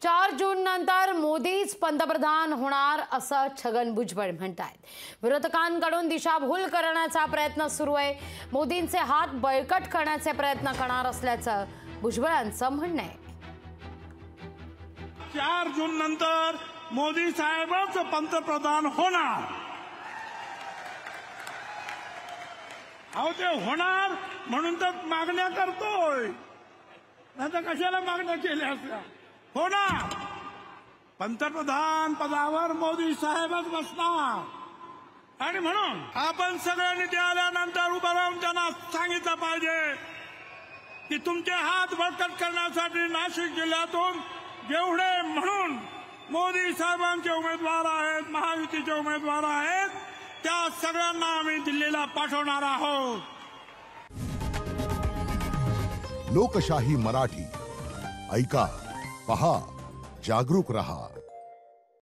4 जून नंतर मोदीच पंतप्रधान होणार असं छगन भुजबळ म्हणतायत। विरोधकांकडून दिशाभूल करण्याचा प्रयत्न सुरू आहे। मोदींचे हात बळकट करण्याचे प्रयत्न करणार असल्याचं भुजबळांचं म्हणणं आहे। 4 जून नंतर मोदी साहेबच पंतप्रधान होणार। अहो ते होणार म्हणून तर मागण्या करतोय, नाही कशाला मागण्या केल्या असल्या। होणार, पंतप्रधान पदावर मोदी साहेबच बसणार। आणि म्हणून आपण सगळ्यांनी ते आल्यानंतर उभं राहून त्यांना सांगितलं पाहिजे की तुमचे हात बळकट करण्यासाठी नाशिक जिल्ह्यातून जेवढे म्हणून मोदी साहेबांचे उमेदवार आहेत, महायुतीचे उमेदवार आहेत, त्या सगळ्यांना आम्ही दिल्लीला पाठवणार आहोत। लोकशाही मराठी ऐका, पहा, जागरूक रहा।